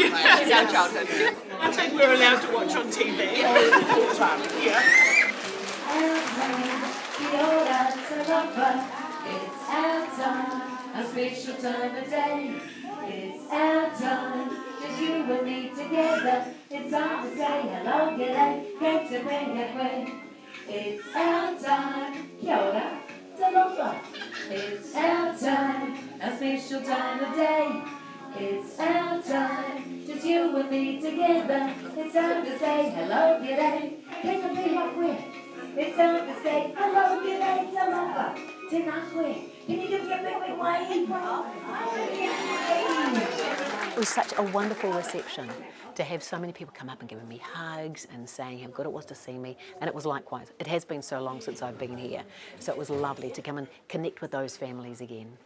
She's our childhood. I think we're allowed to watch on TV all the time. Yeah. It's our time, a special time of day. It's our time, just you and me together. It's time to say hello, g'day, get to bring it away. It's our time, kia ora, talofa. It's our time, a special time of day. It's our time, just you and me together. It's time to say hello, g'day, get to bring it away. It's time to say hello, g'day, talofa. Can you give me a big wave? It was such a wonderful reception to have so many people come up and giving me hugs and saying how good it was to see me, and it was likewise. It has been so long since I've been here, so it was lovely to come and connect with those families again.